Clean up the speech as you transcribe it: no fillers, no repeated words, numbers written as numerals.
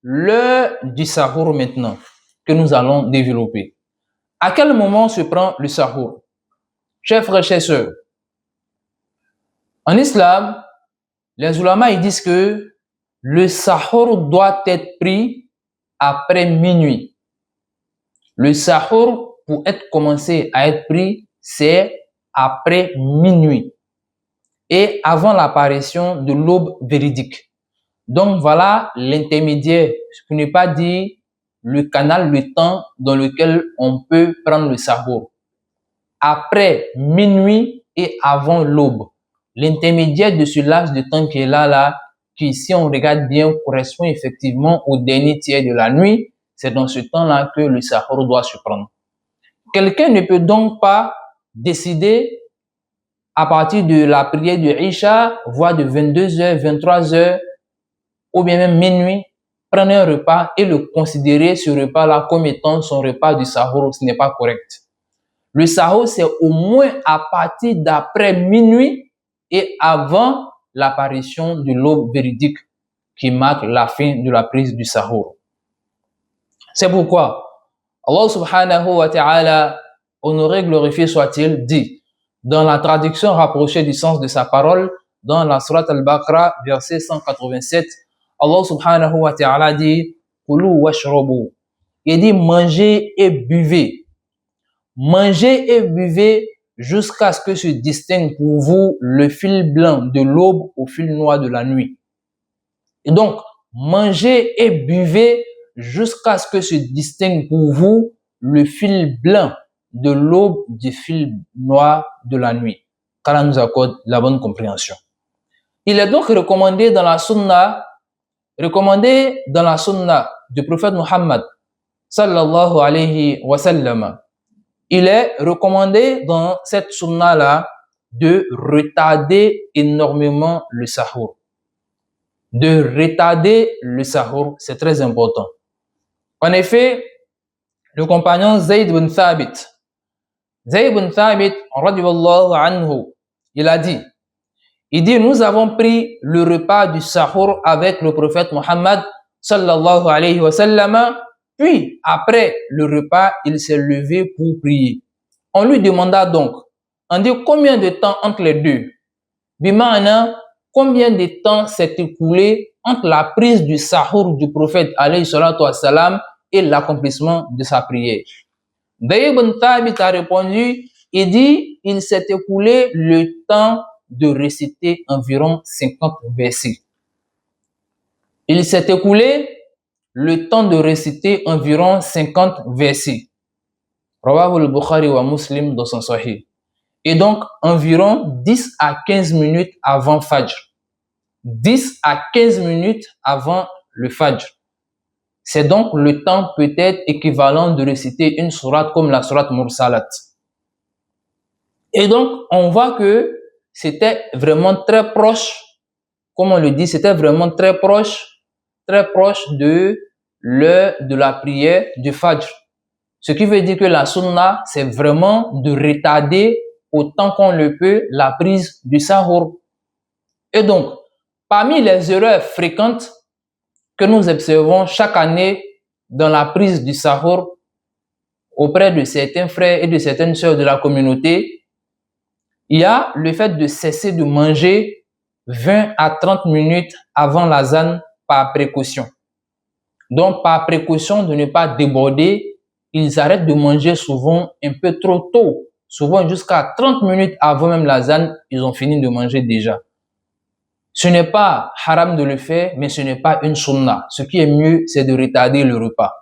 l'heure du sahur maintenant que nous allons développer. À quel moment se prend le sahur? Chers frères, chers sœurs, en islam, les ulama ils disent que le sahur doit être pris après minuit. Le sahur, pour être commencé à être pris, c'est après minuit et avant l'apparition de l'aube véridique. Donc voilà l'intermédiaire, pour ne pas dire le canal, le temps dans lequel on peut prendre le sahur. Après minuit et avant l'aube. L'intermédiaire de ce laps de temps qui est là, qui si on regarde bien correspond effectivement au dernier tiers de la nuit. C'est dans ce temps-là que le sahur doit se prendre. Quelqu'un ne peut donc pas décider à partir de la prière de Isha, voire de 22h, 23h, ou bien même minuit, prendre un repas et le considérer ce repas-là comme étant son repas du sahur. Ce n'est pas correct. Le sahur, c'est au moins à partir d'après minuit et avant l'apparition de l'aube véridique qui marque la fin de la prise du sahur. C'est pourquoi Allah subhanahu wa ta'ala, honoré, glorifié soit-il, dit dans la traduction rapprochée du sens de sa parole, dans la sourate Al-Baqarah, verset 187, Allah subhanahu wa ta'ala dit « Kulu washrabu » il dit « Mangez et buvez ». Mangez et buvez jusqu'à ce que se distingue pour vous le fil blanc de l'aube au fil noir de la nuit. Et donc, mangez et buvez jusqu'à ce que se distingue pour vous le fil blanc de l'aube du fil noir de la nuit. Qu'Allah nous accorde la bonne compréhension. Il est donc recommandé dans la sunna du prophète Muhammad sallallahu alayhi wa sallam. Il est recommandé dans cette sunna-là de retarder énormément le sahur. De retarder le sahur, c'est très important. En effet, le compagnon Zayd ibn Thabit, radiyallahu anhu, il a dit, nous avons pris le repas du sahur avec le prophète Muhammad sallallahu alayhi wa sallam. Puis, après le repas, il s'est levé pour prier. On lui demanda donc, on dit combien de temps entre les deux? Bimana, combien de temps s'est écoulé entre la prise du sahur du prophète alayhi salatu wassalam et l'accomplissement de sa prière? Zayd ibn Thabit a répondu, il dit, il s'est écoulé le temps de réciter environ 50 versets. Il s'est écoulé le temps de réciter environ 50 versets. Rawahu al-Bukhari wa Muslim dans son Sahih. Et donc, environ 10 à 15 minutes avant Fajr. 10 à 15 minutes avant le Fajr. C'est donc le temps peut-être équivalent de réciter une sourate comme la sourate Mursalat. Et donc, on voit que c'était vraiment très proche, comme on le dit, c'était vraiment très proche de l'heure de la prière du Fajr. Ce qui veut dire que la sunna, c'est vraiment de retarder autant qu'on le peut la prise du sahur. Et donc, parmi les erreurs fréquentes que nous observons chaque année dans la prise du sahur auprès de certains frères et de certaines sœurs de la communauté, il y a le fait de cesser de manger 20 à 30 minutes avant l'azan par précaution. Donc, par précaution de ne pas déborder, ils arrêtent de manger souvent un peu trop tôt. Souvent jusqu'à 30 minutes avant même l'azan, ils ont fini de manger déjà. Ce n'est pas haram de le faire, mais ce n'est pas une sunna. Ce qui est mieux, c'est de retarder le repas.